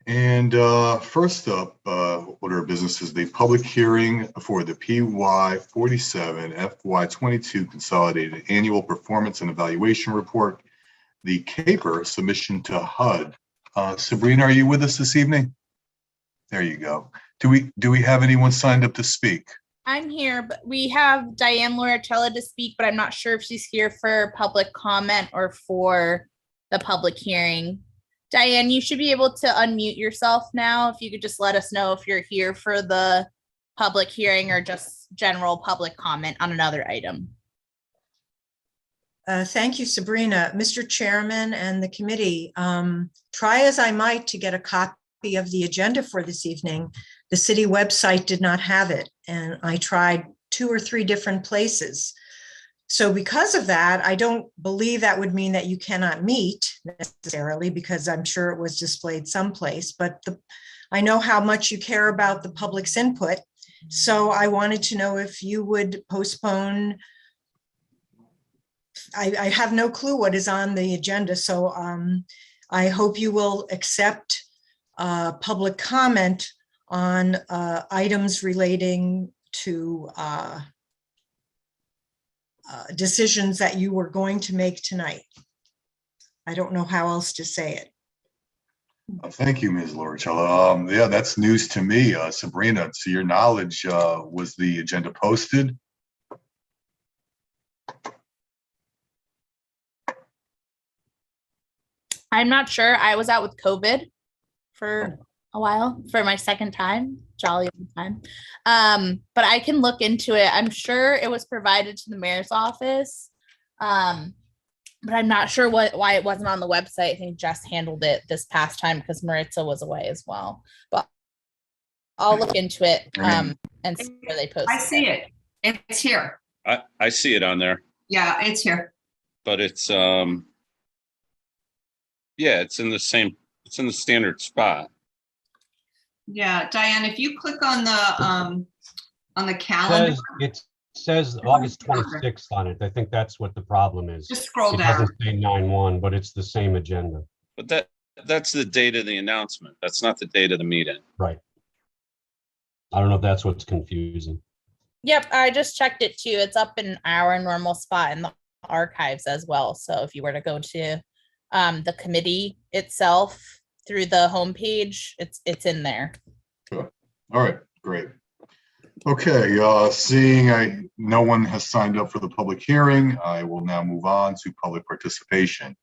And first up, order of business is the public hearing for the PY 47 FY 22 Consolidated Annual Performance and Evaluation Report, the CAPER submission to HUD. Sabrina, are you with us this evening? There you go. Do we have anyone signed up to speak? I'm here, but we have Diane Lauricella to speak, but I'm not sure if she's here for public comment or for the public hearing. Diane, you should be able to unmute yourself now. If you could just let us know if you're here for the public hearing or just general public comment on another item. Thank you, Sabrina. Mr. Chairman and the committee, try as I might to get a copy of the agenda for this evening. The city website did not have it, and I tried 2 or 3 different places. So because of that, I don't believe that would mean that you cannot meet necessarily, because I'm sure it was displayed someplace, but I know how much you care about the public's input. So I wanted to know if you would postpone. I have no clue what is on the agenda, so I hope you will accept public comment on items relating to decisions that you were going to make tonight. I don't know how else to say it. Thank you, Ms. Lauricella. Yeah, that's news to me. Sabrina, to your knowledge, was the agenda posted? I'm not sure. I was out with COVID for a while for my second time, jolly time. But I can look into it. I'm sure it was provided to the mayor's office. But I'm not sure why it wasn't on the website. I think Jess handled it this past time because Maritza was away as well. But I'll look into it and see where they post. I see it. It's here. I see it on there. Yeah, it's here. But it's yeah, it's in the standard spot. Yeah, Diane, if you click on the calendar, It says August 26th on it. I think that's what the problem is. just scroll It down. doesn't say 9/1, but it's the same agenda. But that's the date of the announcement. That's not the date of the meeting. Right. I don't know if that's what's confusing. Yep, I just checked it too. It's up in our normal spot in the archives as well. So if you were to go to the committee itself through the homepage, it's in there. Sure. All right, great. Okay, seeing no one has signed up for the public hearing, I will now move on to public participation.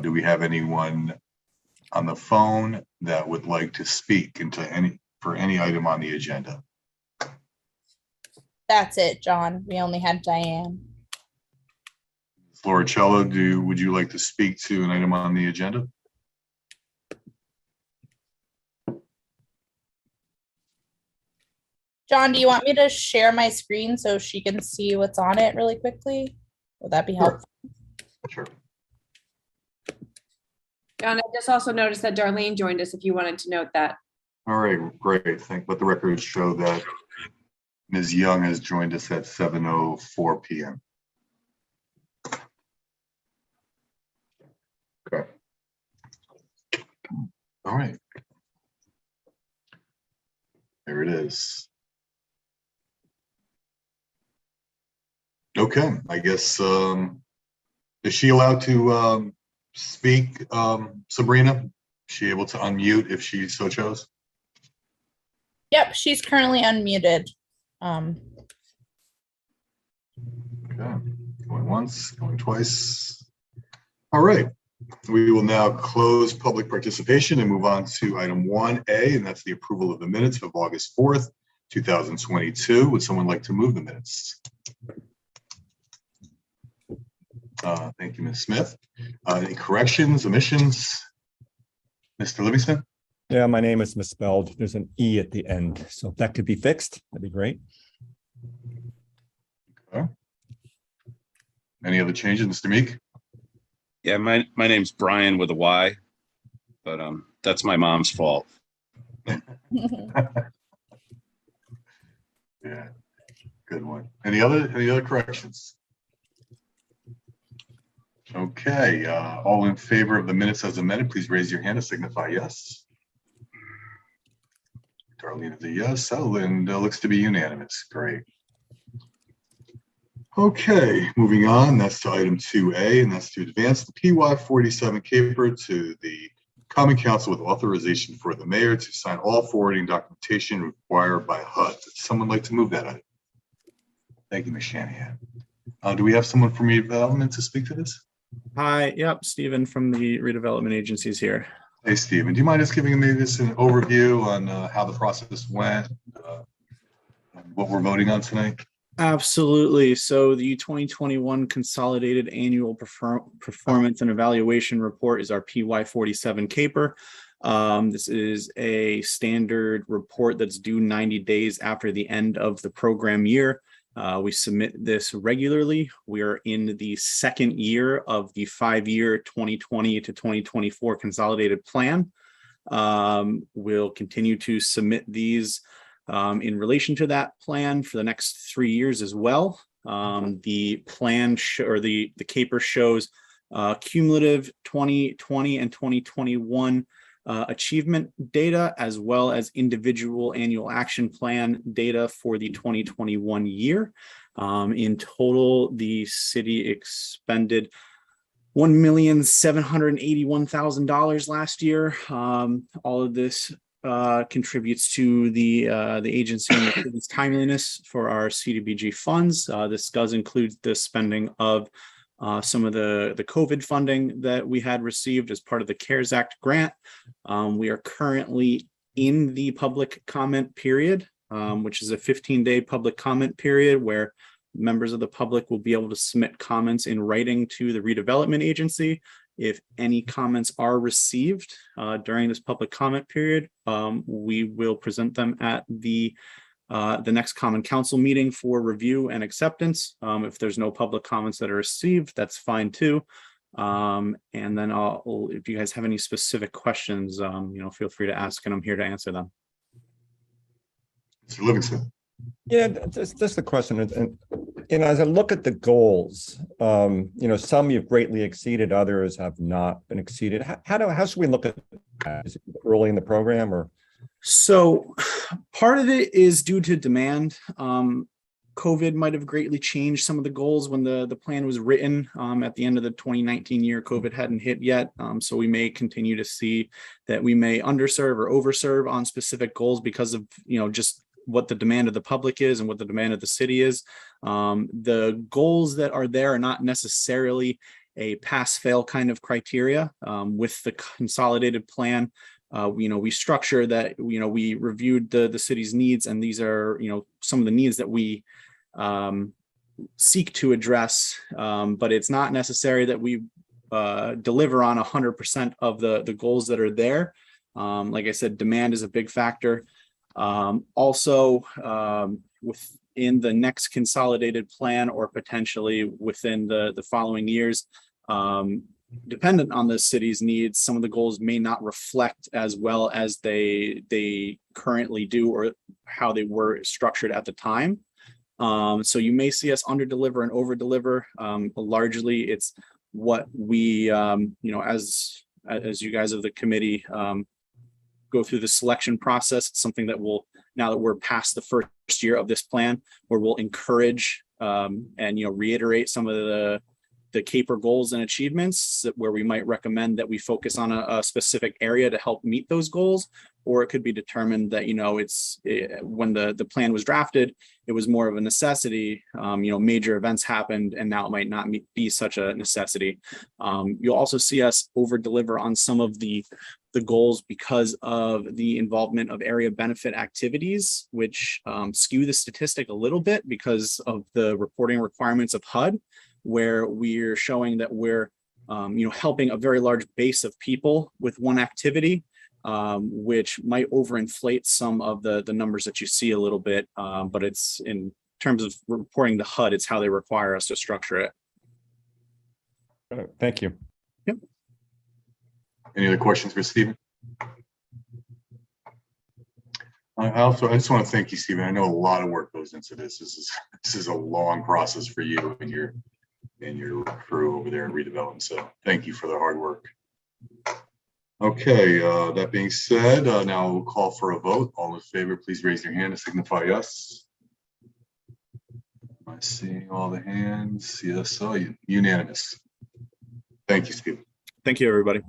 Do we have anyone on the phone that would like to speak for any item on the agenda? That's it, John. We only had Diane. Lauricella, would you like to speak to an item on the agenda? John, do you want me to share my screen so she can see what's on it really quickly? Would that be helpful? Sure. John, I just also noticed that Darlene joined us if you wanted to note that. All right, great. Let the records show that Ms. Young has joined us at 7:04 p.m. Okay. All right. There it is. Okay, I guess, is she allowed to speak, Sabrina? Is she able to unmute if she so chose? Yep, she's currently unmuted. Okay, going once, going twice. All right, we will now close public participation and move on to item 1A, and that's the approval of the minutes of August 4th, 2022. Would someone like to move the minutes? Thank you, Ms. Smith. Any corrections, omissions? Mr. Livingston? Yeah, my name is misspelled. There's an E at the end. So if that could be fixed, that'd be great. Okay. Any other changes, Mr. Meek? Yeah, my name's Brian with a Y, but that's my mom's fault. Yeah, good one. Any other corrections? Okay, all in favor of the minutes as amended, please raise your hand and signify yes. Darlene is a yes. Oh, and looks to be unanimous. Great. Okay, moving on. That's to item 2A, and that's to advance the PY 47 caper to the Common Council with authorization for the mayor to sign all forwarding documentation required by HUD. Would someone like to move that item? Thank you, Ms. Shanahan. Do we have someone from redevelopment to speak to this? Hi, yep, Stephen from the redevelopment agencies here. Hey, Stephen, do you mind just giving me this an overview on how the process went, what we're voting on tonight? Absolutely. So the 2021 Consolidated Annual Performance and Evaluation Report is our PY 47 caper. This is a standard report that's due 90 days after the end of the program year. We submit this regularly. We are in the second year of the 5-year 2020 to 2024 consolidated plan. We'll continue to submit these in relation to that plan for the next 3 years as well. The plan or the caper shows cumulative 2020 and 2021 achievement data, as well as individual annual action plan data for the 2021 year. In total, the city expended $1,781,000 last year. All of this contributes to the agency and the city's timeliness for our CDBG funds. This does include the spending of some of the COVID funding that we had received as part of the CARES Act grant. We are currently in the public comment period, which is a 15-day public comment period where members of the public will be able to submit comments in writing to the redevelopment agency. If any comments are received during this public comment period, we will present them at the next Common Council meeting for review and acceptance. If there's no public comments that are received, that's fine too. And then if you guys have any specific questions, feel free to ask, and I'm here to answer them. Mr. Livingston. Yeah, that's the question. And as I look at the goals, some you've greatly exceeded, others have not been exceeded. How should we look at that? Is it early in the program or? So part of it is due to demand. COVID might have greatly changed some of the goals when the plan was written. At the end of the 2019 year, COVID hadn't hit yet. So we may continue to see that we may underserve or overserve on specific goals because of, just what the demand of the public is and what the demand of the city is. The goals that are there are not necessarily a pass-fail kind of criteria. With the consolidated plan, we structure that, we reviewed the city's needs, and these are, some of the needs that we seek to address, but it's not necessary that we deliver on 100% of the goals that are there. Like I said, demand is a big factor. Also, within the next consolidated plan, or potentially within the following years, dependent on the city's needs, some of the goals may not reflect as well as they currently do, or how they were structured at the time. So you may see us under deliver and over deliver. Largely, it's what we, as you guys of the committee go through the selection process. It's something that will, now that we're past the first year of this plan, where we'll encourage and reiterate some of the caper goals and achievements, where we might recommend that we focus on a specific area to help meet those goals. Or it could be determined that, when the plan was drafted, it was more of a necessity. Major events happened, and now it might not be such a necessity. You'll also see us over deliver on some of the goals because of the involvement of area benefit activities, which skew the statistic a little bit because of the reporting requirements of HUD, where we're showing that we're helping a very large base of people with one activity, which might overinflate some of the numbers that you see a little bit. But it's, in terms of reporting to HUD, it's how they require us to structure it. Thank you. Yep. Any other questions for Stephen? I just want to thank you, Stephen. I know a lot of work goes into this. This is a long process for you and your crew over there in redevelopment. So thank you for the hard work. Okay, that being said, now we'll call for a vote. All in favor, please raise your hand and signify yes. Am I seeing all the hands? Yes, so unanimous. Thank you, Steve. Thank you, everybody.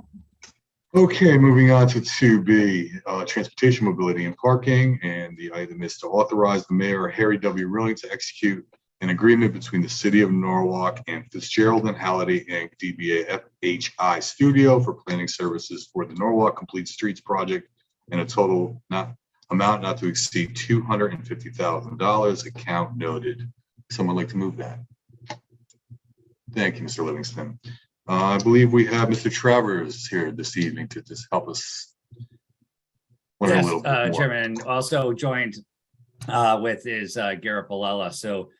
Okay, moving on to 2B, transportation, mobility, and parking. And the item is to authorize the mayor, Harry W. Rilling, to execute an agreement between the city of Norwalk and Fitzgerald and Halliday Inc., DBA FHI Studio, for planning services for the Norwalk Complete Streets project, and a total amount not to exceed $250,000. Account noted. Someone like to move that? Thank you, Mr. Livingston. I believe we have Mr. Travers here this evening to just help us learn a Yes, little bit more. Chairman, also joined with is Garrett Bilella. So,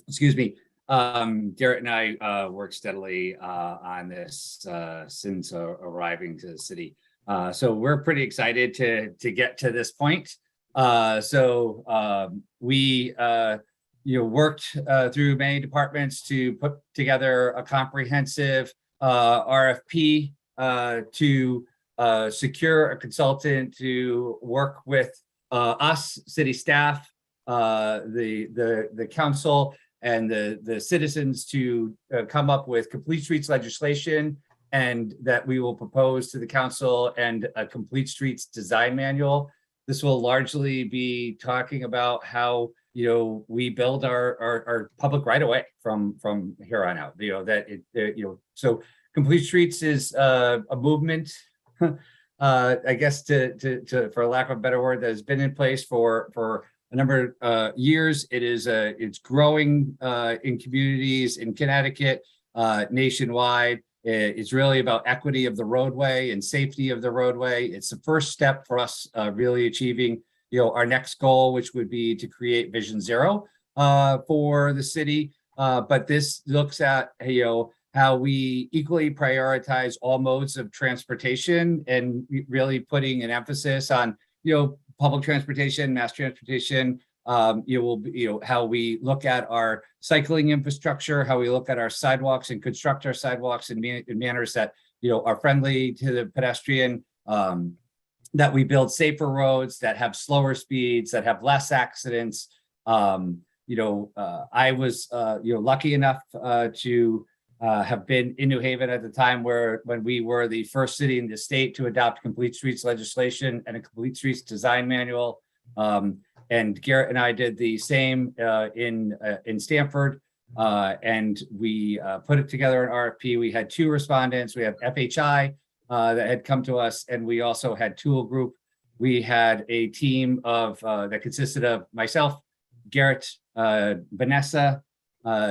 excuse me, Garrett and I worked steadily on this since arriving to the city. So we're pretty excited to get to this point. We worked through many departments to put together a comprehensive RFP to secure a consultant to work with us, city staff, the council, and the citizens to come up with complete streets legislation, and that we will propose to the council, and a complete streets design manual. This will largely be talking about how we build our public right of way from here on out. So complete streets is a movement, I guess, to for lack of a better word, that has been in place for a number of years. It's growing in communities in Connecticut, nationwide. It's really about equity of the roadway and safety of the roadway. It's the first step for us really achieving our next goal, which would be to create Vision Zero for the city. But this looks at how we equally prioritize all modes of transportation, and really putting an emphasis on public transportation, mass transportation. How we look at our cycling infrastructure, how we look at our sidewalks and construct our sidewalks in manners that are friendly to the pedestrian. That we build safer roads that have slower speeds, that have less accidents. I was lucky enough to have been in New Haven at the time when we were the first city in the state to adopt complete streets legislation and a complete streets design manual. And Garrett and I did the same in Stamford, and we put it together an RFP. We had 2 respondents. We have FHI that had come to us, and we also had Tool Group. We had a team of that consisted of myself, Garrett, Vanessa,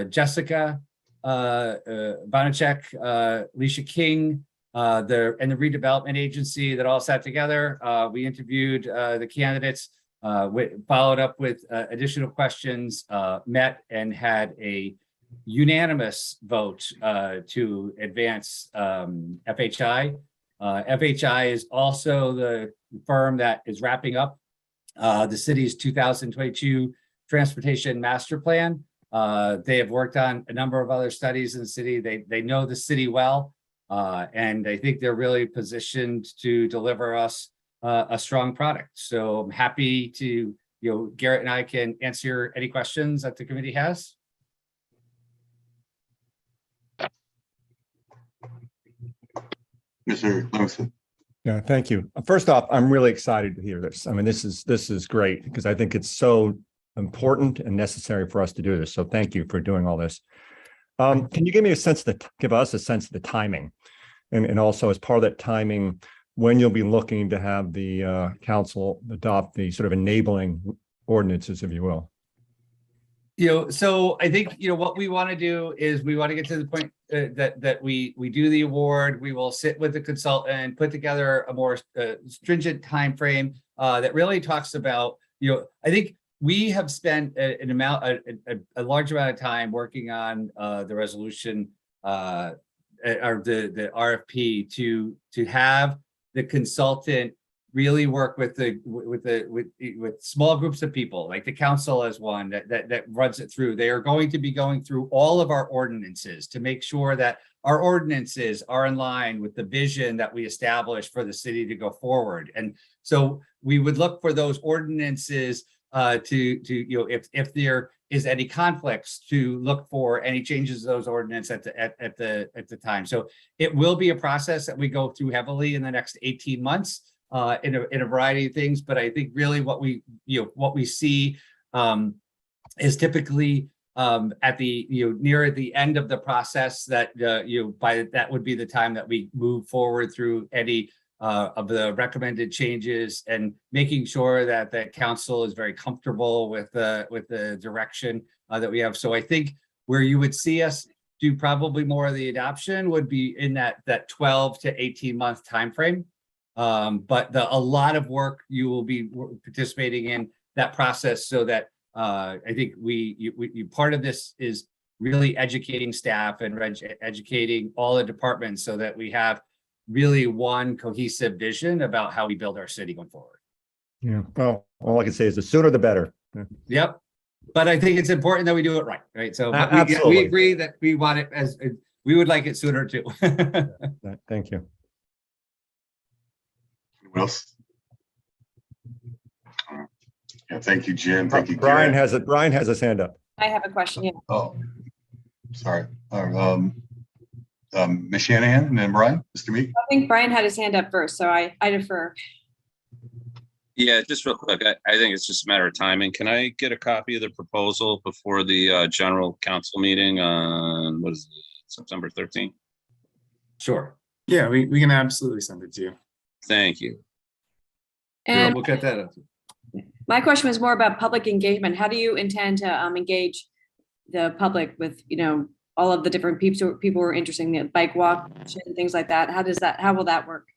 Jessica, Bonacek, Leisha King, and the redevelopment agency that all sat together. We interviewed the candidates, followed up with additional questions, met and had a unanimous vote to advance FHI. FHI is also the firm that is wrapping up the city's 2022 transportation master plan. They have worked on a number of other studies in the city. They know the city well, and I think they're really positioned to deliver us a strong product. So I'm happy to, Garrett and I can answer any questions that the committee has. Mr. Livingston. Yeah, thank you. First off, I'm really excited to hear this. I mean, this is great because I think it's so important and necessary for us to do this. So thank you for doing all this. Can you give us a sense of the timing, and also as part of that timing, when you'll be looking to have the council adopt the sort of enabling ordinances, if you will? So I think, what we want to do is we want to get to the point that we do the award. We will sit with the consultant, put together a more stringent time frame that really talks about, I think we have spent a large amount of time working on the resolution or the RFP to have the consultant really work with small groups of people, like the council as one that runs it through. They are going to be going through all of our ordinances to make sure that our ordinances are in line with the vision that we established for the city to go forward. And so we would look for those ordinances if there is any conflicts, to look for any changes to those ordinances at the time. So it will be a process that we go through heavily in the next 18 months in a variety of things. But I think really what we see is typically at the near the end of the process that that would be the time that we move forward through any of the recommended changes, and making sure that the council is very comfortable with the direction that we have. So I think where you would see us do probably more of the adoption would be in that 12 to 18 month timeframe. But a lot of work you will be participating in that process, so that I think part of this is really educating staff and educating all the departments, so that we have really one cohesive vision about how we build our city going forward. Yeah, well, all I can say is the sooner the better. Yep. But I think it's important that we do it right? So Absolutely. we agree that we want it we would like it sooner too. Thank you. Anyone else? Yeah, thank you, Jim. Thank you, Brian Garrett. Brian has his hand up. I have a question. Yeah. Oh, sorry. Ms. Shanahan and then Brian, Mr. Meek. I think Brian had his hand up first, so I defer. Yeah, just real quick. I think it's just a matter of timing. Can I get a copy of the proposal before the general council meeting on September 13th? Sure. Yeah, we can absolutely send it to you. Thank you. And We'll get that up. my question was more about public engagement. How do you intend to engage the public with, all of the different people who are interested in the bike walk and things like that? How will that work?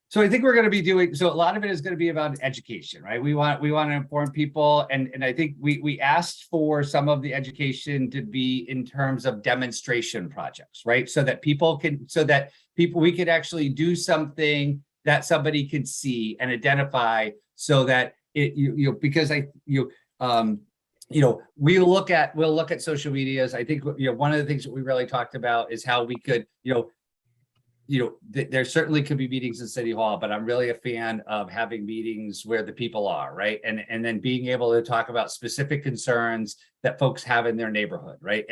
So I think we're going to be doing, so a lot of it is going to be about education, right? We want to inform people. And I think we asked for some of the education to be in terms of demonstration projects, right? So that we could actually do something that somebody could see and identify, so that because we'll look at social medias. I think, one of the things that we really talked about is how we could, there certainly could be meetings in City Hall, but I'm really a fan of having meetings where the people are, right? And then being able to talk about specific concerns that folks have in their neighborhood, right?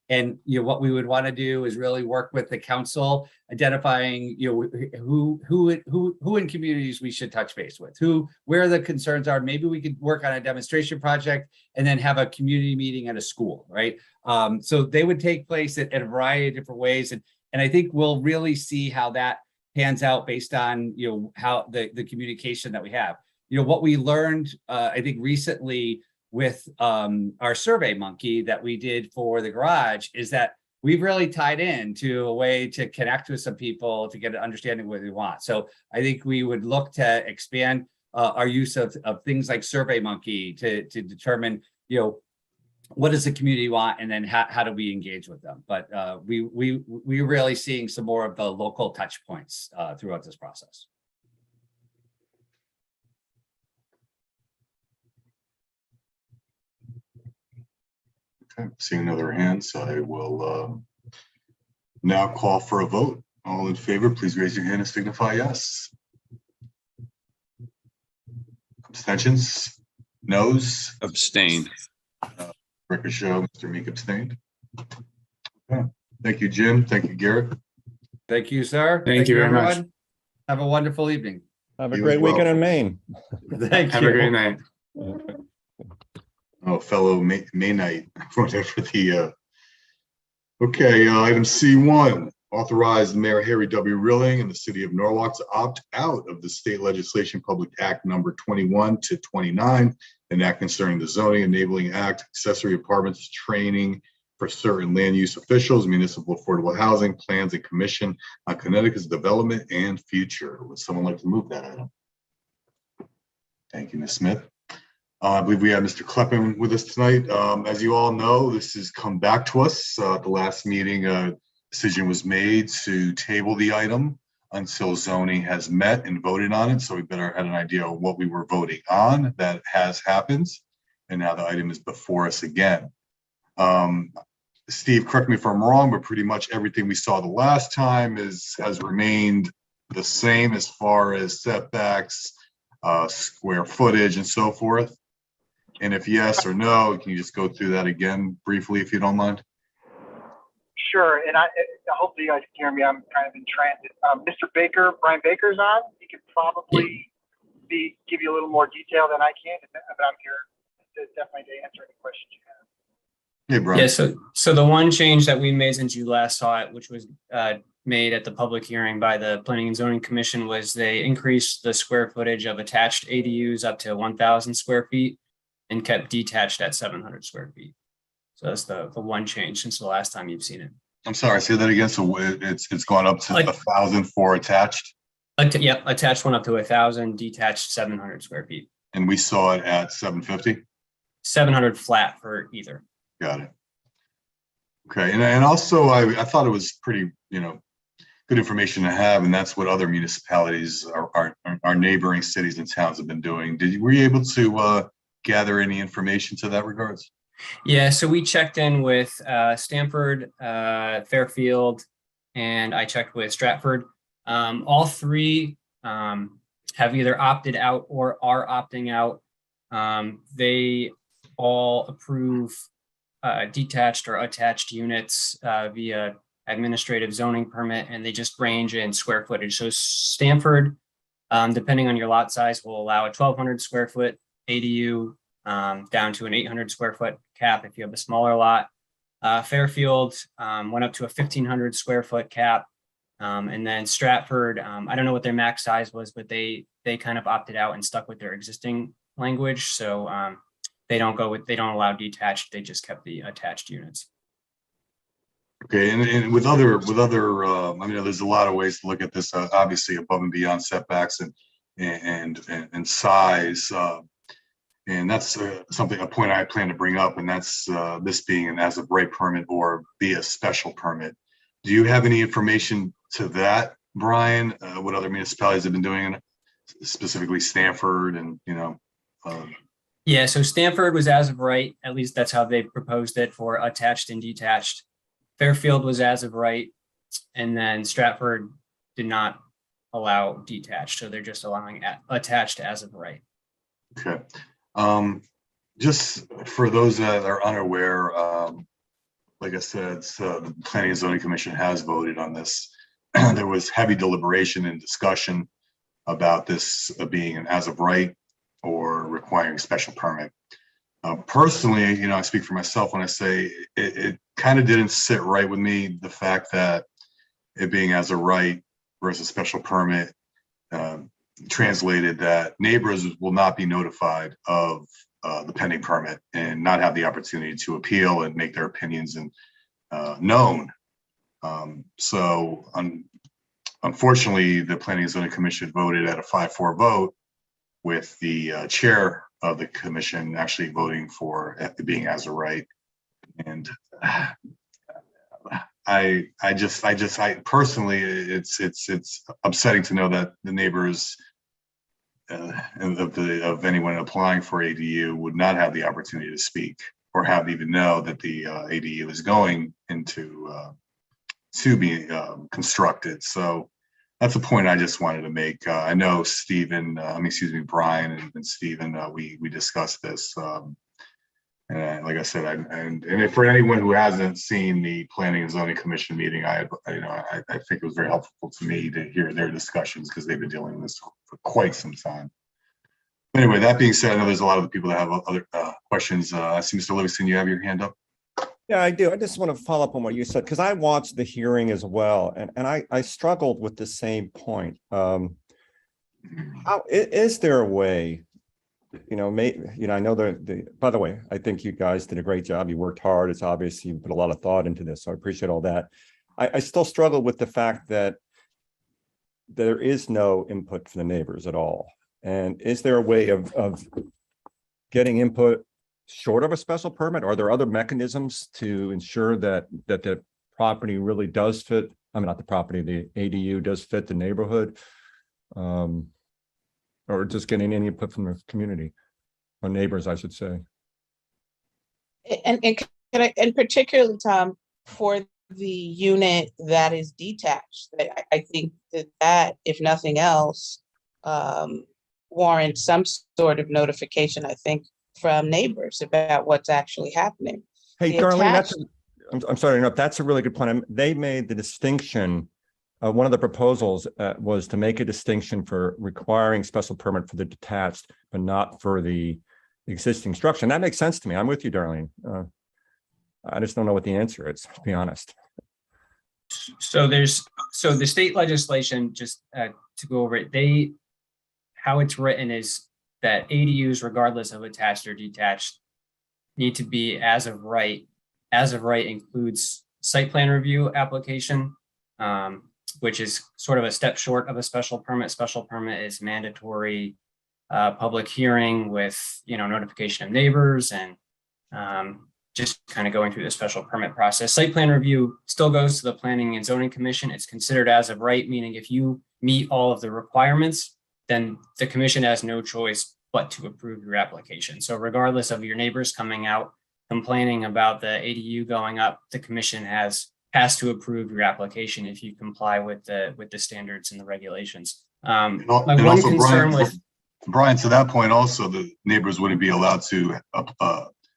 And what we would want to do is really work with the council, identifying, who in communities we should touch base with, where the concerns are. Maybe we could work on a demonstration project and then have a community meeting at a school, right? So they would take place in a variety of different ways. And I think we'll really see how that pans out based on, how the communication that we have. What we learned, I think recently with our Survey Monkey that we did for the garage, is that we've really tied in a way to connect with some people to get an understanding of what they want. So I think we would look to expand our use of things like Survey Monkey to determine, what does the community want, and then how do we engage with them? But we're really seeing some more of the local touch points throughout this process. Okay, seeing another hand, so I will now call for a vote. All in favor, please raise your hand and signify yes. Abstentions? Noes? Abstained. Record show, Mr. Meek abstained. Okay. Thank you, Jim. Thank you, Garrett. Thank you, sir. Thank you very much. Have a wonderful evening. Have a You great as well. weekend in Maine. Thank Have you. a great night. Oh, fellow Maynite, whatever the, okay, item C1, authorize Mayor Harry W. Rilling and the city of Norwalk to opt out of the state legislation Public Act number 21 to 29, an act concerning the zoning enabling act, accessory apartments, training for certain land use officials, municipal affordable housing plans and commission on Connecticut's development and future. Would someone like to move that item? Thank you, Ms. Smith. I believe we have Mr. Kleppen with us tonight. As you all know, this has come back to us. At the last meeting, a decision was made to table the item until zoning has met and voted on it. So we better had an idea of what we were voting on. That has happened. And now the item is before us again. Steve, correct me if I'm wrong, but pretty much everything we saw the last time has remained the same as far as setbacks, square footage and so forth. And if yes or no, can you just go through that again briefly, if you don't mind? Sure, and hopefully you guys can hear me. I'm kind of in transit. Mr. Baker, Brian Baker's on. He could probably give you a little more detail than I can, but I'm here definitely to answer any questions you have. Hey, Brian. Yeah, so the one change that we made since you last saw it, which was made at the public hearing by the Planning and Zoning Commission, was they increased the square footage of attached ADUs up to 1,000 square feet and kept detached at 700 square feet. So that's the one change since the last time you've seen it. I'm sorry, say that again. So it's gone up to 1,000 for attached? Yep, attached one up to 1,000, detached 700 square feet. And we saw it at 750? 700 flat for either. Got it. Okay, and also I thought it was pretty, good information to have, and that's what other municipalities, our neighboring cities and towns have been doing. Were you able to gather any information to that regards? Yeah, so we checked in with Stamford, Fairfield, and I checked with Stratford. All three have either opted out or are opting out. They all approve detached or attached units via administrative zoning permit, and they just range in square footage. So Stamford, depending on your lot size, will allow a 1,200 square foot ADU down to an 800 square foot cap if you have a smaller lot. Fairfield went up to a 1,500 square foot cap. And then Stratford, I don't know what their max size was, but they kind of opted out and stuck with their existing language. So they don't allow detached. They just kept the attached units. Okay, and with other, there's a lot of ways to look at this. Obviously, above and beyond setbacks and size, and that's a point I plan to bring up, and that's this being an as of right permit or via special permit. Do you have any information to that, Brian? What other municipalities have been doing, specifically Stamford, and Yeah, so Stamford was as of right. At least that's how they proposed it for attached and detached. Fairfield was as of right, and then Stratford did not allow detached, so they're just allowing attached as of right. Okay. Just for those that are unaware, like I said, the Planning and Zoning Commission has voted on this. There was heavy deliberation and discussion about this being an as of right or requiring a special permit. Personally, I speak for myself when I say it kind of didn't sit right with me, the fact that it being as a right versus special permit translated that neighbors will not be notified of the pending permit and not have the opportunity to appeal and make their opinions known. So unfortunately, the Planning and Zoning Commission voted at a 5-4 vote, with the chair of the commission actually voting for it being as a right. And I personally, it's upsetting to know that the neighbors of anyone applying for ADU would not have the opportunity to speak or have even know that the ADU is going into to be constructed. So that's a point I just wanted to make. I know Brian and Stephen, we discussed this. And like I said, and for anyone who hasn't seen the Planning and Zoning Commission meeting, I think it was very helpful to me to hear their discussions, because they've been dealing with this for quite some time. Anyway, that being said, I know there's a lot of people that have other questions. I see Mr. Livingston, you have your hand up. Yeah, I do. I just want to follow up on what you said, because I watched the hearing as well, and I struggled with the same point. How is there a way, I know by the way, I think you guys did a great job. You worked hard. It's obvious you put a lot of thought into this, so I appreciate all that. I still struggle with the fact that there is no input from the neighbors at all. And is there a way of getting input short of a special permit? Are there other mechanisms to ensure that the property really does fit I mean, not the property, the ADU does fit the neighborhood. Or just getting any input from the community, or neighbors, I should say. And particularly, Tom, for the unit that is detached, I think that if nothing else, warrants some sort of notification, I think, from neighbors about what's actually happening. Hey, The Darlene, attached- I'm sorry to interrupt. That's a really good point. They made the distinction. One of the proposals was to make a distinction for requiring special permit for the detached, but not for the existing structure. And that makes sense to me. I'm with you, Darlene. I just don't know what the answer is, to be honest. So the state legislation, just to go over it, how it's written is that ADUs, regardless of attached or detached, need to be as of right. As of right includes site plan review application, which is sort of a step short of a special permit. Special permit is mandatory public hearing with, notification of neighbors and just kind of going through the special permit process. Site plan review still goes to the Planning and Zoning Commission. It's considered as of right, meaning if you meet all of the requirements, then the commission has no choice but to approve your application. So regardless of your neighbors coming out complaining about the ADU going up, the commission has to approve your application if you comply with the standards and the regulations. My one concern with Brian, to that point, also the neighbors wouldn't be allowed to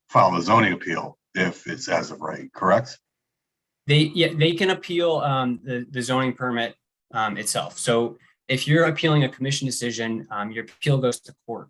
file a zoning appeal if it's as of right, correct? they can appeal the zoning permit itself. So if you're appealing a commission decision, your appeal goes to court.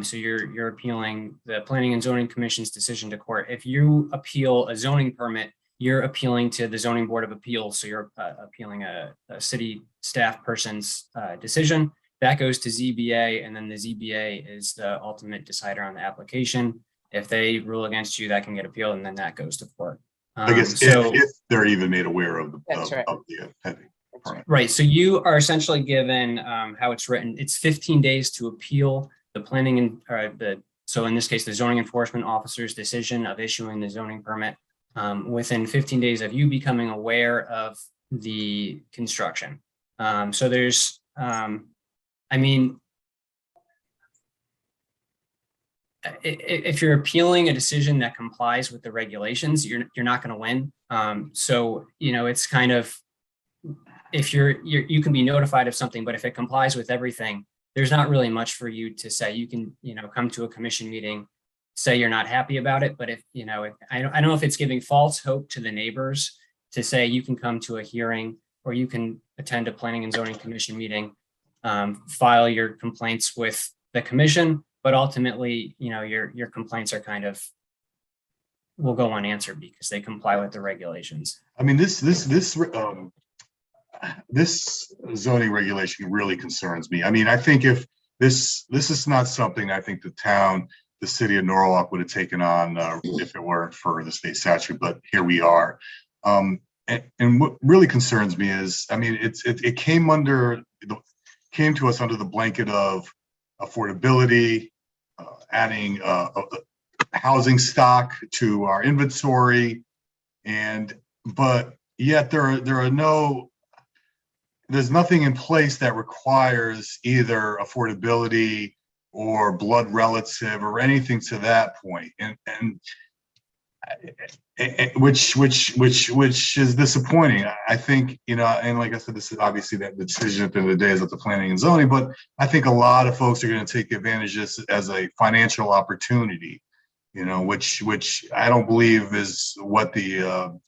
So you're appealing the Planning and Zoning Commission's decision to court. If you appeal a zoning permit, you're appealing to the Zoning Board of Appeals. So you're appealing a city staff person's decision. That goes to ZBA, and then the ZBA is the ultimate decider on the application. If they rule against you, that can get appealed, and then that goes to court. I guess if they're even made aware of the pending permit. Right. So you are essentially given how it's written. It's 15 days to appeal the planning and so in this case, the zoning enforcement officer's decision of issuing the zoning permit within 15 days of you becoming aware of the construction. So there's, if you're appealing a decision that complies with the regulations, you're not going to win. So, it's kind of, if you can be notified of something, but if it complies with everything, there's not really much for you to say. You can, come to a commission meeting, say you're not happy about it, but if, I don't know if it's giving false hope to the neighbors to say you can come to a hearing or you can attend a Planning and Zoning Commission meeting, file your complaints with the commission, but ultimately, your complaints are kind of will go unanswered because they comply with the regulations. I mean, this zoning regulation really concerns me. I mean, I think if this is not something I think the city of Norwalk would have taken on if it weren't for the state statute, but here we are. And what really concerns me is, I mean, it came to us under the blanket of affordability, adding housing stock to our inventory, but yet there's nothing in place that requires either affordability or blood relative or anything to that point, and which is disappointing. I think, and like I said, this is obviously that the decision at the end of the day is up to planning and zoning, but I think a lot of folks are going to take advantage of this as a financial opportunity, which I don't believe is what the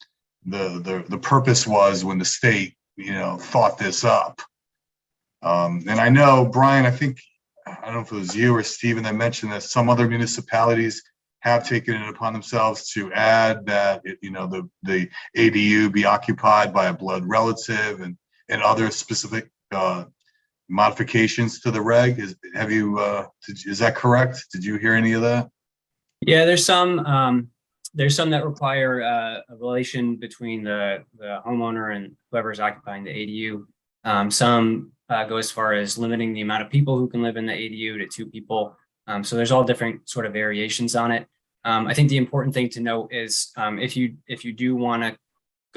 purpose was when the state, thought this up. And I know, Brian, I don't know if it was you or Stephen that mentioned that some other municipalities have taken it upon themselves to add that, the ADU be occupied by a blood relative and other specific modifications to the reg. Is that correct? Did you hear any of that? Yeah, there's some that require a relation between the homeowner and whoever's occupying the ADU. Some go as far as limiting the amount of people who can live in the ADU to 2 people. So there's all different sort of variations on it. I think the important thing to note is if you do want to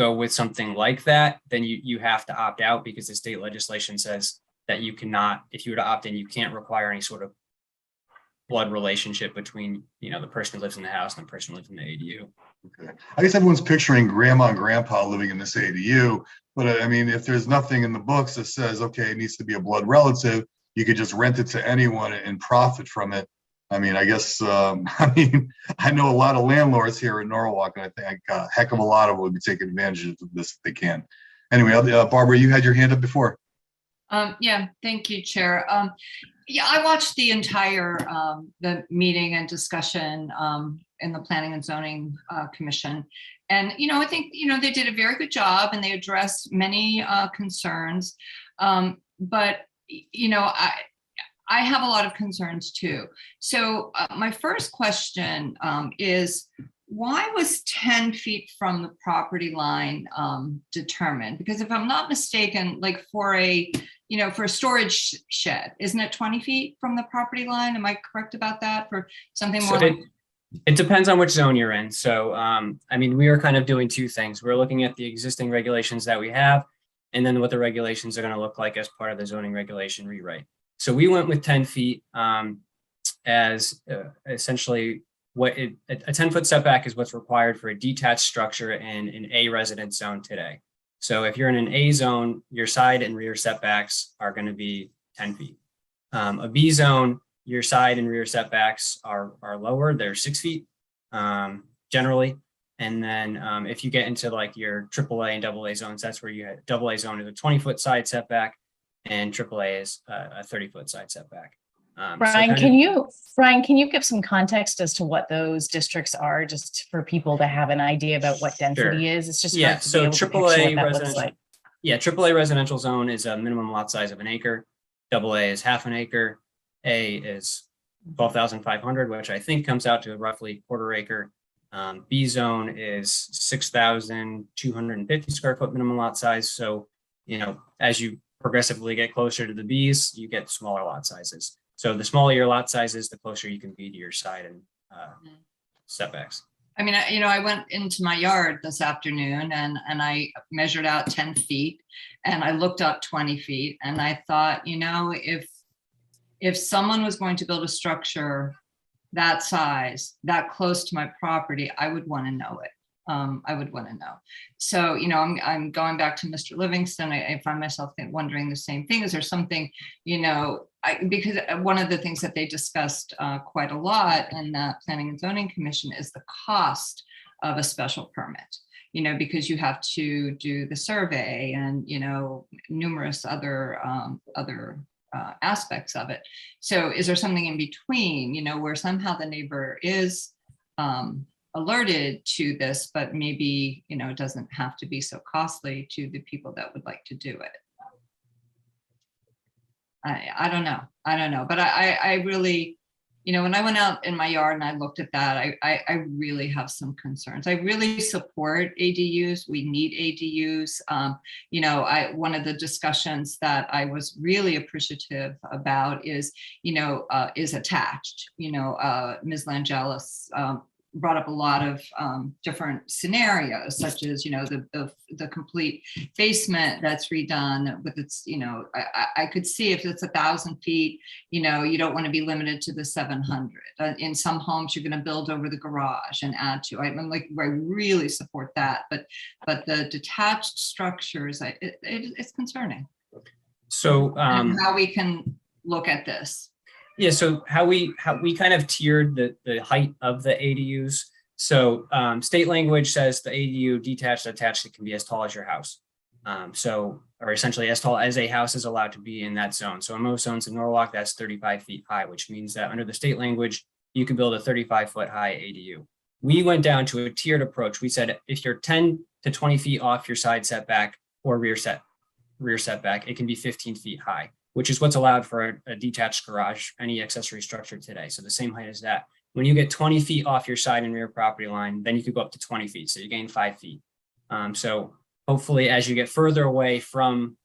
go with something like that, then you have to opt out because the state legislation says that you cannot, if you were to opt in, you can't require any sort of blood relationship between, the person who lives in the house and the person who lives in the ADU. Okay. I guess everyone's picturing grandma and grandpa living in this ADU, but I mean, if there's nothing in the books that says, okay, it needs to be a blood relative, you could just rent it to anyone and profit from it. I mean, I guess, I know a lot of landlords here in Norwalk, and I think a heck of a lot of them would be taking advantage of this if they can. Anyway, Barbara, you had your hand up before. Yeah, thank you, Chair. Yeah, I watched the entire the meeting and discussion in the Planning and Zoning Commission. And, I think, they did a very good job and they addressed many concerns. But, I have a lot of concerns too. So my first question is, why was 10 feet from the property line determined? Because if I'm not mistaken, like for a storage shed, isn't it 20 feet from the property line? Am I correct about that? For something more like... It depends on which zone you're in. So, we are kind of doing two things. We're looking at the existing regulations that we have, and then what the regulations are going to look like as part of the zoning regulation rewrite. So we went with 10 feet as essentially a 10-foot setback is what's required for a detached structure in an A residence zone today. So if you're in an A zone, your side and rear setbacks are going to be 10 feet. A B zone, your side and rear setbacks are lower. They're 6 feet generally. And then if you get into like your AAA and AA zones, that's where you have AA zone is a 20-foot side setback and AAA is a 30-foot side setback. Brian, can you give some context as to what those districts are, just for people to have an idea about what density is? It's just hard to be able to picture what that looks like. AAA residential zone is a minimum lot size of an acre. AA is half an acre. A is 12,500, which I think comes out to roughly quarter acre. B zone is 6,250 square foot minimum lot size. So, as you progressively get closer to the Bs, you get smaller lot sizes. So the smaller your lot sizes, the closer you can be to your side and setbacks. I mean, I went into my yard this afternoon and I measured out 10 feet and I looked up 20 feet and I thought, if someone was going to build a structure that size, that close to my property, I would want to know it. I would want to know. So, I'm going back to Mr. Livingston. I find myself wondering the same thing. Is there something, because one of the things that they discussed quite a lot in the Planning and Zoning Commission is the cost of a special permit, because you have to do the survey and, numerous other aspects of it. So is there something in between, where somehow the neighbor is alerted to this, but maybe, it doesn't have to be so costly to the people that would like to do it? I don't know. But I really, when I went out in my yard and I looked at that, I really have some concerns. I really support ADUs. We need ADUs. One of the discussions that I was really appreciative about is attached. Ms. Langelis brought up a lot of different scenarios, such as, the complete basement that's redone with its, I could see if it's 1,000 feet, you don't want to be limited to the 700. In some homes, you're going to build over the garage and add to. I really support that, but the detached structures, it's concerning. So how we can look at this. Yeah, so how we kind of tiered the height of the ADUs. So state language says the ADU detached, attached, it can be as tall as your house. Or essentially as tall as a house is allowed to be in that zone. So in most zones in Norwalk, that's 35 feet high, which means that under the state language, you can build a 35-foot high ADU. We went down to a tiered approach. We said if you're 10 to 20 feet off your side setback or rear setback, it can be 15 feet high, which is what's allowed for a detached garage, any accessory structure today. So the same height as that. When you get 20 feet off your side and rear property line, then you could go up to 20 feet. So you gain 5 feet. So hopefully as you get further away from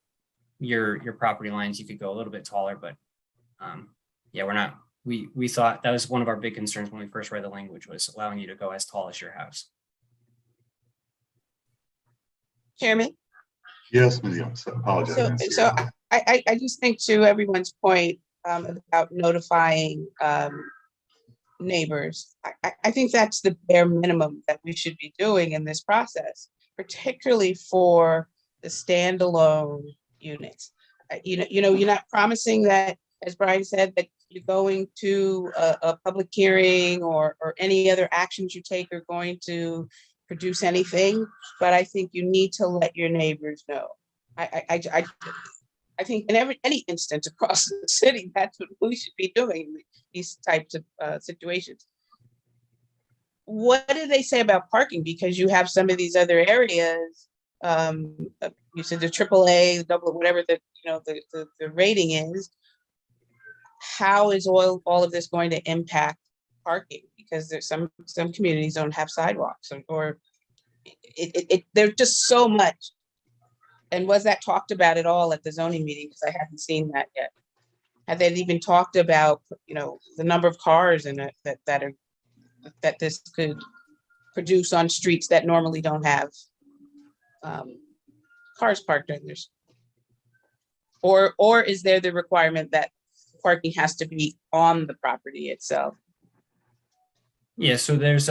your property lines, you could go a little bit taller, but we thought that was one of our big concerns when we first read the language, was allowing you to go as tall as your house. Chairman? Yes, Ms. Young, apologize. I didn't see So your I just think to everyone's point about notifying neighbors, I think that's the bare minimum that we should be doing in this process, particularly for the standalone units. You're not promising that, as Brian said, that you're going to a public hearing or any other actions you take are going to produce anything, but I think you need to let your neighbors know. I think in any instance across the city, that's what we should be doing in these types of situations. What do they say about parking? Because you have some of these other areas. You said the AAA, the double, whatever the rating is. How is all of this going to impact parking? Because there's some communities don't have sidewalks, or there's just so much. And was that talked about at all at the zoning meeting? Because I haven't seen that yet. Have they even talked about, the number of cars in it that this could produce on streets that normally don't have cars parked in there? Or is there the requirement that parking has to be on the property itself? Yeah, so there's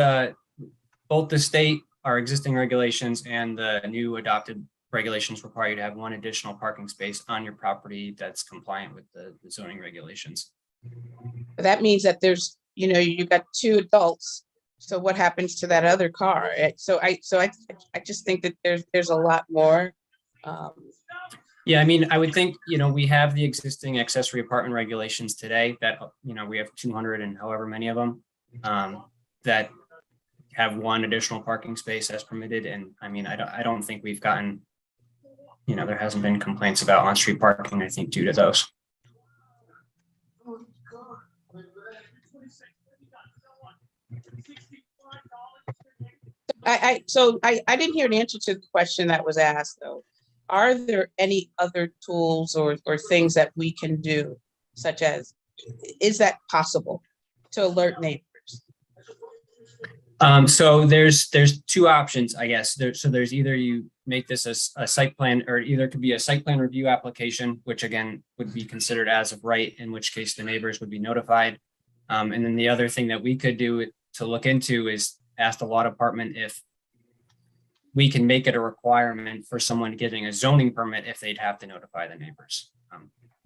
both the state, our existing regulations, and the new adopted regulations require you to have one additional parking space on your property that's compliant with the zoning regulations. That means that there's, you've got two adults. So what happens to that other car? So I just think that there's a lot more. Yeah, I mean, I would think, we have the existing accessory apartment regulations today that, we have 200 and however many of them that have one additional parking space as permitted. And I mean, I don't think we've gotten, there hasn't been complaints about on-street parking, I think, due to those. I didn't hear an answer to the question that was asked, though. Are there any other tools or things that we can do, such as, is that possible to alert neighbors? So there's two options, I guess. There's either you make this a site plan, or either it could be a site plan review application, which again would be considered as of right, in which case the neighbors would be notified. And then the other thing that we could do to look into is ask the law department if we can make it a requirement for someone getting a zoning permit if they'd have to notify the neighbors.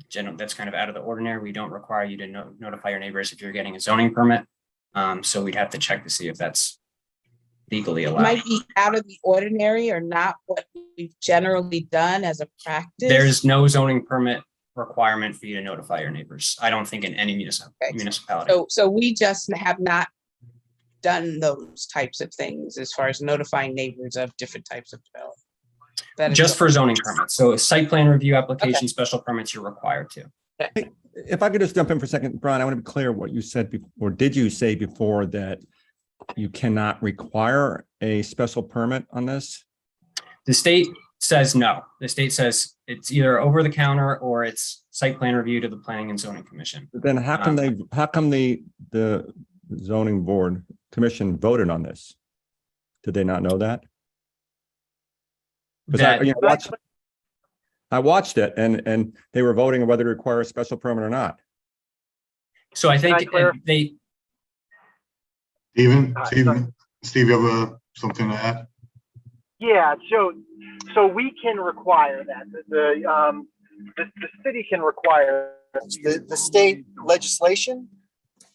Generally, that's kind of out of the ordinary. We don't require you to notify your neighbors if you're getting a zoning permit. So we'd have to check to see if that's legally allowed. It might be out of the ordinary or not what we've generally done as a practice. There's no zoning permit requirement for you to notify your neighbors. I don't think in any municipality. So we just have not done those types of things as far as notifying neighbors of different types of development. Just for zoning permits. So a site plan review application, special permits, you're required to. If I could just jump in for a second, Brian, I want to be clear what you said before, or did you say before that you cannot require a special permit on this? The state says no. The state says it's either over the counter or it's site plan review to the Planning and Zoning Commission. But then how come the zoning board commission voted on this? Did they not know that? Because I watched it and they were voting on whether to require a special permit or not. So I think they. Steve, you have something to add? Yeah, so we can require that. The city can require. The state legislation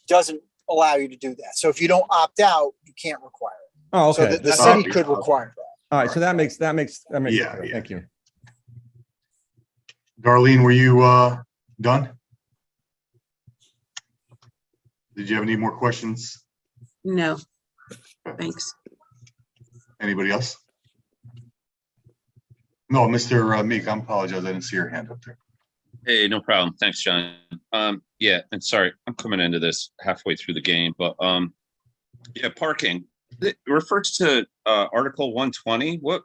doesn't allow you to do that. So if you don't opt out, you can't require it. Oh, okay. So the city could require that. All right, so that makes Yeah, sense. Thank you. Darlene, were you done? Did you have any more questions? No, thanks. Anybody else? No, Mr. Meek, I apologize. I didn't see your hand up there. Hey, no problem. Thanks, John. Yeah, and sorry, I'm coming into this halfway through the game, but yeah, parking. It refers to Article 120. What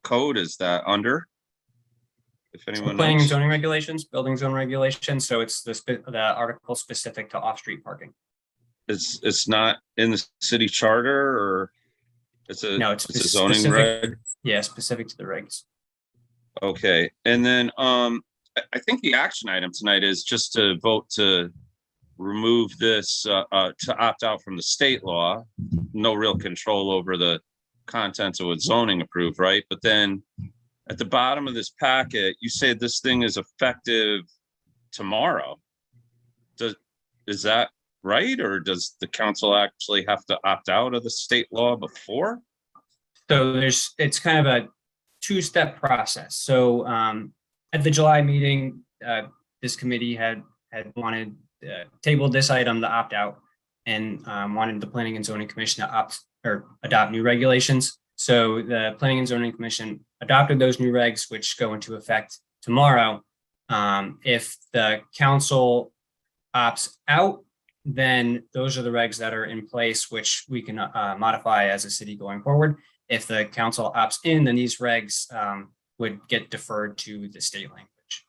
code is that under? If anyone Planning knows. and zoning regulations, building zone regulations. So it's the article specific to off-street parking. It's not in the city charter, or It's a, No, it's it's a zoning specific. reg. Yeah, specific to the regs. Okay, and then I think the action item tonight is just to vote to remove this, to opt out from the state law. No real control over the contents of what zoning approved, right? But then at the bottom of this packet, you say this thing is effective tomorrow. Is that right? Or does the council actually have to opt out of the state law before? So it's kind of a two-step process. So at the July meeting, this committee had wanted tabled this item to opt out and wanted the Planning and Zoning Commission to adopt new regulations. So the Planning and Zoning Commission adopted those new regs, which go into effect tomorrow. If the council opts out, then those are the regs that are in place, which we can modify as a city going forward. If the council opts in, then these regs would get deferred to the state language.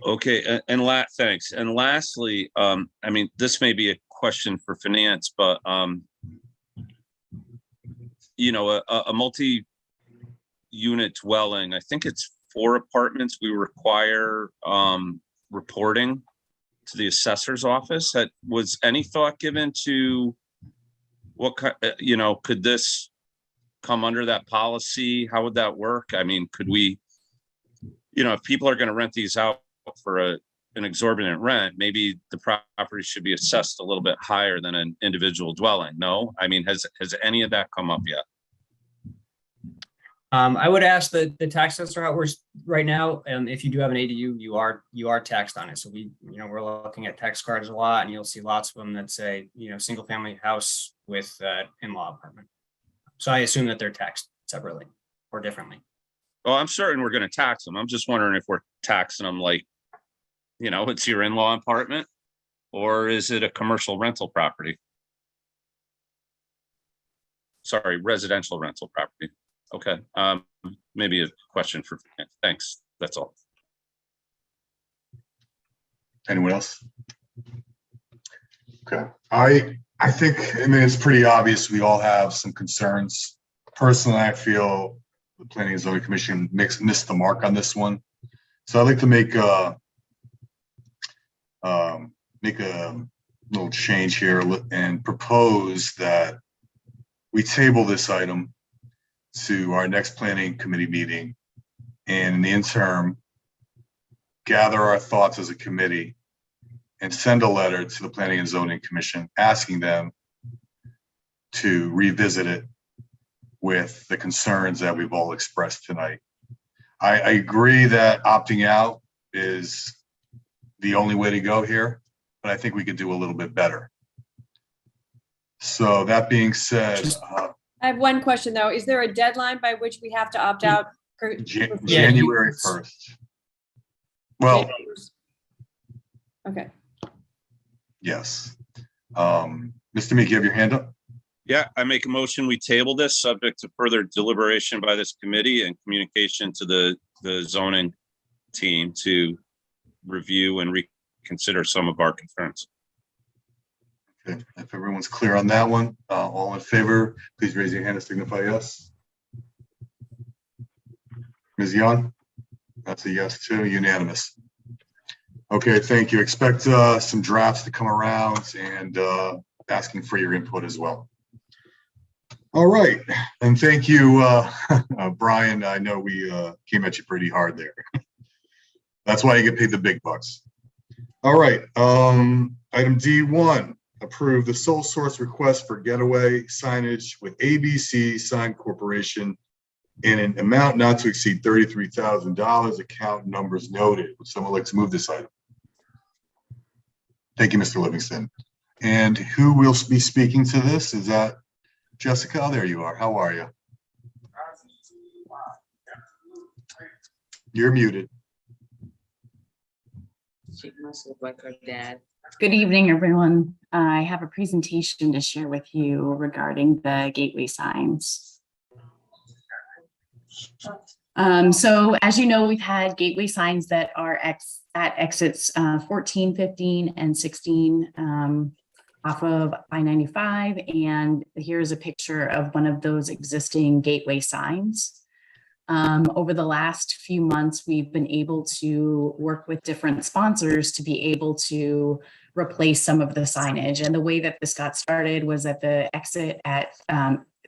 Okay, and thanks. And lastly, I mean, this may be a question for finance, but you know, a multi-unit dwelling, I think it's 4 apartments, we require reporting to the assessor's office. That was any thought given to what you know, could this come under that policy? How would that work? I mean, could we, you know, if people are going to rent these out for an exorbitant rent, maybe the property should be assessed a little bit higher than an individual dwelling? No, I mean, has any of that come up yet? I would ask the tax assessor how it works right now. If you do have an ADU, you are taxed on it. So we're looking at tax cards a lot, and you'll see lots of them that say, single family house with in-law apartment. So I assume that they're taxed separately or differently. Well, I'm certain we're going to tax them. I'm just wondering if we're taxing them like, it's your in-law apartment, or is it a commercial rental property? Sorry, residential rental property. Okay, maybe a question for, thanks, that's all. Anyone else? Okay, I think, it's pretty obvious we all have some concerns. Personally, I feel the Planning and Zoning Commission missed the mark on this one. So I'd like to make a little change here and propose that we table this item to our next planning committee meeting, and in the interim, gather our thoughts as a committee and send a letter to the Planning and Zoning Commission asking them to revisit it with the concerns that we've all expressed tonight. I agree that opting out is the only way to go here, but I think we could do a little bit better. So that being said, I have one question though. Is there a deadline by which we have to opt out? January 1st. Well, okay. Yes. Mr. Meek, you have your hand up? Yeah, I make a motion, we table this subject to further deliberation by this committee and communication to the zoning team to review and reconsider some of our concerns. Okay, if everyone's clear on that one, all in favor, please raise your hand and signify yes. Ms. Young? That's a yes too, unanimous. Okay, thank you. Expect some drafts to come around and asking for your input as well. All right, and thank you, Brian. I know we came at you pretty hard there. That's why you get paid the big bucks. All right, item D1. Approve the sole source request for getaway signage with ABC Sign Corporation in an amount not to exceed $33,000. Account numbers noted. Would someone like to move this item? Thank you, Mr. Livingston. And who will be speaking to this? Is that Jessica? Oh, there you are. How are you? You're muted. She must look like her dad. Good evening, everyone. I have a presentation to share with you regarding the gateway signs. So as you know, we've had gateway signs that are at exits 14, 15, and 16. off of I-95. And here's a picture of one of those existing gateway signs. Over the last few months, we've been able to work with different sponsors to be able to replace some of the signage. And the way that this got started was at the exit at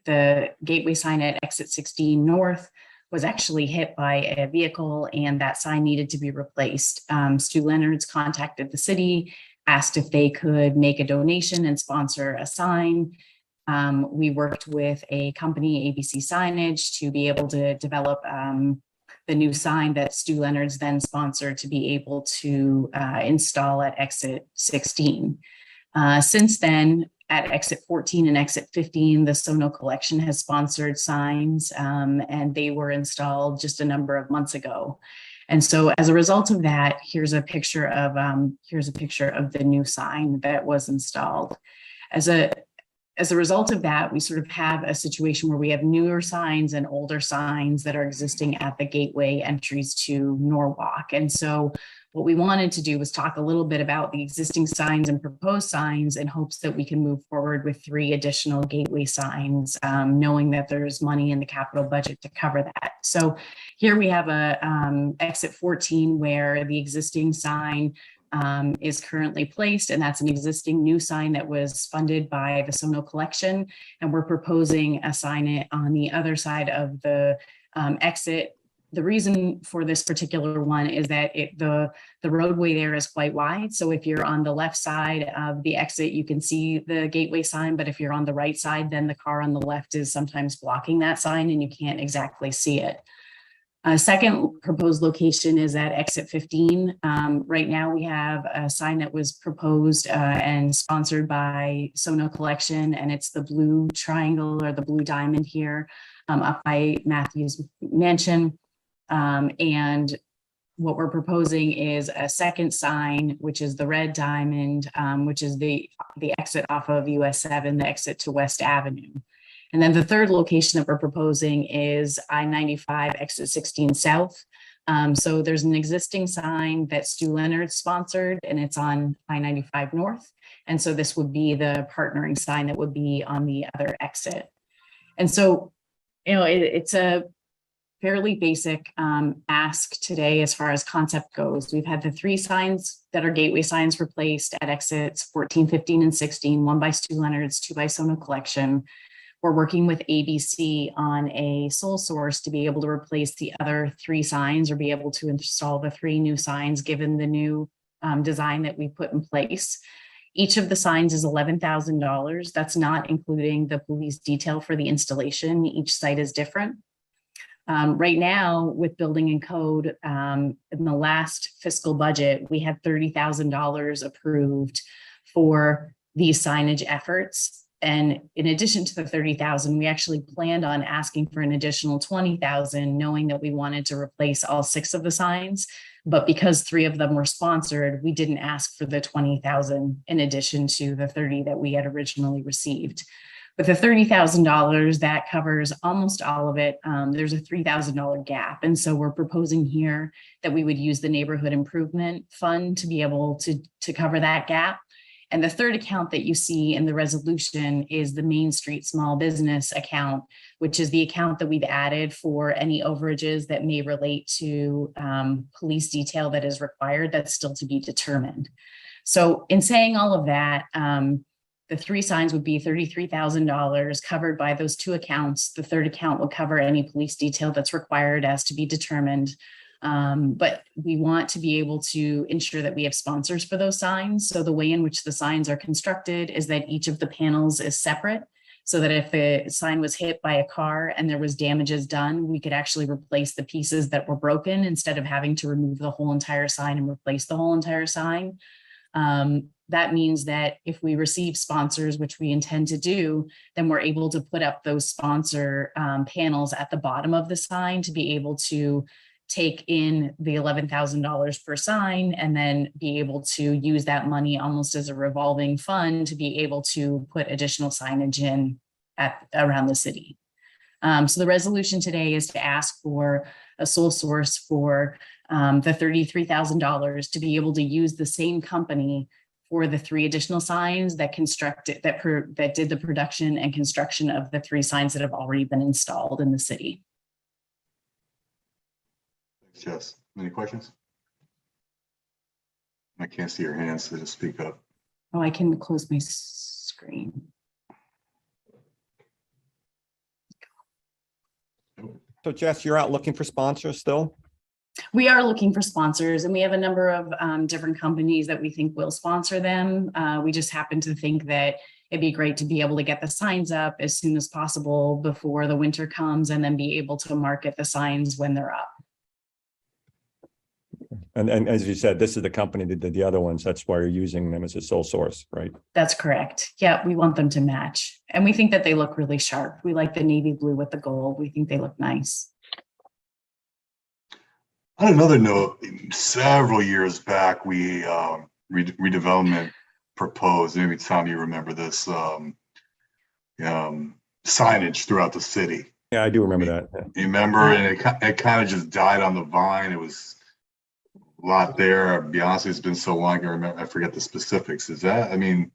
the gateway sign at exit 16 North was actually hit by a vehicle, and that sign needed to be replaced. Stu Leonard's contacted the city, asked if they could make a donation and sponsor a sign. We worked with a company, ABC Signage, to be able to develop the new sign that Stu Leonard's then sponsored to be able to install at exit 16. Since then, at exit 14 and exit 15, the Sono Collection has sponsored signs, and they were installed just a number of months ago. And so as a result of that, here's a picture of the new sign that was installed. As a result of that, we sort of have a situation where we have newer signs and older signs that are existing at the gateway entries to Norwalk. And so what we wanted to do was talk a little bit about the existing signs and proposed signs in hopes that we can move forward with 3 additional gateway signs, knowing that there's money in the capital budget to cover that. So here we have a exit 14 where the existing sign is currently placed, and that's an existing new sign that was funded by the Sono Collection, and we're proposing a sign on the other side of the exit. The reason for this particular one is that the roadway there is quite wide, so if you're on the left side of the exit, you can see the gateway sign, but if you're on the right side, then the car on the left is sometimes blocking that sign and you can't exactly see it. A second proposed location is at exit 15. Right now we have a sign that was proposed and sponsored by Sono Collection, and it's the blue triangle or the blue diamond here up by Matthews Mansion. And what we're proposing is a second sign, which is the red diamond, which is the exit off of US 7, the exit to West Avenue. And then the third location that we're proposing is I-95 exit 16 South. So there's an existing sign that Stu Leonard sponsored, and it's on I-95 North. And so this would be the partnering sign that would be on the other exit. And so, it's a fairly basic ask today as far as concept goes. We've had the 3 signs that are gateway signs replaced at exits 14, 15, and 16, 1 by Stu Leonard's, 2 by Sono Collection. We're working with ABC on a sole source to be able to replace the other 3 signs or be able to install the 3 new signs given the new design that we put in place. Each of the signs is $11,000. That's not including the police detail for the installation. Each site is different. Right now with building and code, in the last fiscal budget, we had $30,000 approved for these signage efforts. And in addition to the $30,000, we actually planned on asking for an additional $20,000, knowing that we wanted to replace all 6 of the signs. But because 3 of them were sponsored, we didn't ask for the $20,000 in addition to the $30,000 that we had originally received. With the $30,000, that covers almost all of it. There's a $3,000 gap. And so we're proposing here that we would use the neighborhood improvement fund to be able to cover that gap. And the third account that you see in the resolution is the Main Street Small Business account, which is the account that we've added for any overages that may relate to police detail that is required. That's still to be determined. So in saying all of that, the 3 signs would be $33,000 covered by those 2 accounts. The third account will cover any police detail that's required as to be determined. But we want to be able to ensure that we have sponsors for those signs. So the way in which the signs are constructed is that each of the panels is separate, so that if the sign was hit by a car and there was damages done, we could actually replace the pieces that were broken instead of having to remove the whole entire sign and replace the whole entire sign. That means that if we receive sponsors, which we intend to do, then we're able to put up those sponsor panels at the bottom of the sign to be able to take in the $11,000 per sign and then be able to use that money almost as a revolving fund to be able to put additional signage in around the city. So the resolution today is to ask for a sole source for the $33,000 to be able to use the same company for the 3 additional signs that constructed, that did the production and construction of the 3 signs that have already been installed in the city. Thanks, Jess. Any questions? I can't see your hands, so just speak up. Oh, I can close my screen. So Jess, you're out looking for sponsors still? We are looking for sponsors, and we have a number of different companies that we think will sponsor them. We just happen to think that it'd be great to be able to get the signs up as soon as possible before the winter comes, and then be able to market the signs when they're up. And as you said, this is the company that did the other ones. That's why you're using them as a sole source, right? That's correct. Yeah, we want them to match. And we think that they look really sharp. We like the navy blue with the gold. We think they look nice. On another note, several years back, we redevelopment proposed, maybe Tom, you remember this, signage throughout the city. Yeah, I do remember that. Yeah. You remember? And it kind of just died on the vine. It was a lot there. I'll be honest, it's been so long, I forget the specifics. Is that, I mean,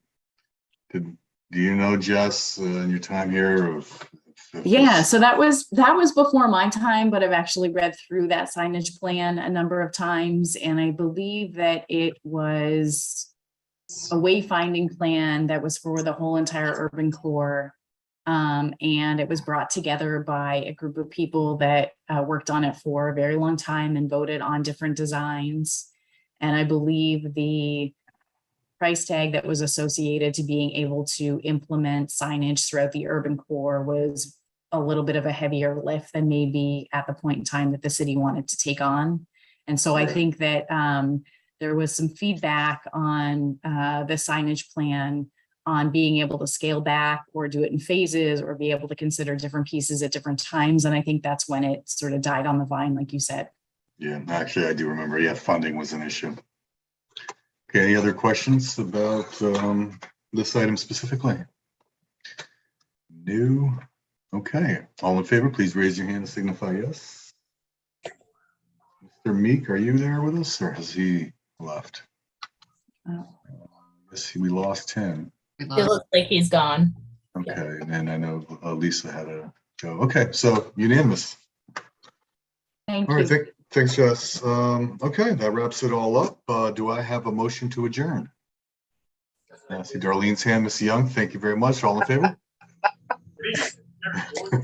do you know, Jess, in your time here of? Yeah, so that was before my time, but I've actually read through that signage plan a number of times, and I believe that it was a wayfinding plan that was for the whole entire urban core. And it was brought together by a group of people that worked on it for a very long time and voted on different designs. And I believe the price tag that was associated to being able to implement signage throughout the urban core was a little bit of a heavier lift than maybe at the point in time that the city wanted to take on. And so I think that there was some feedback on the signage plan on being able to scale back or do it in phases or be able to consider different pieces at different times. And I think that's when it sort of died on the vine, like you said. Yeah, actually, I do remember. Yeah, funding was an issue. Okay, any other questions about this item specifically? New? Okay, all in favor, please raise your hand and signify yes. Mr. Meek, are you there with us or has he left? Let's see, we lost 10. It looks like he's gone. Okay, and I know Lisa had to go. Okay, so unanimous. Thank All right, you. thanks, Jess. Okay, that wraps it all up. Do I have a motion to adjourn? I see Darlene's hand, Ms. Young. Thank you very much. All in favor?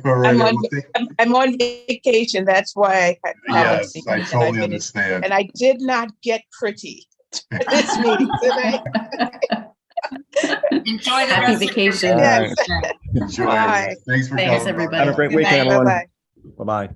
All right. I'm on vacation. That's why I haven't Yes, seen I it, totally understand. And I did not get pretty for this meeting today. Enjoy the Happy rest vacation. Yes. Enjoy. Bye. Thanks for Thanks, coming. everybody. Have a great Good night. weekend, everyone. Bye-bye. Bye-bye.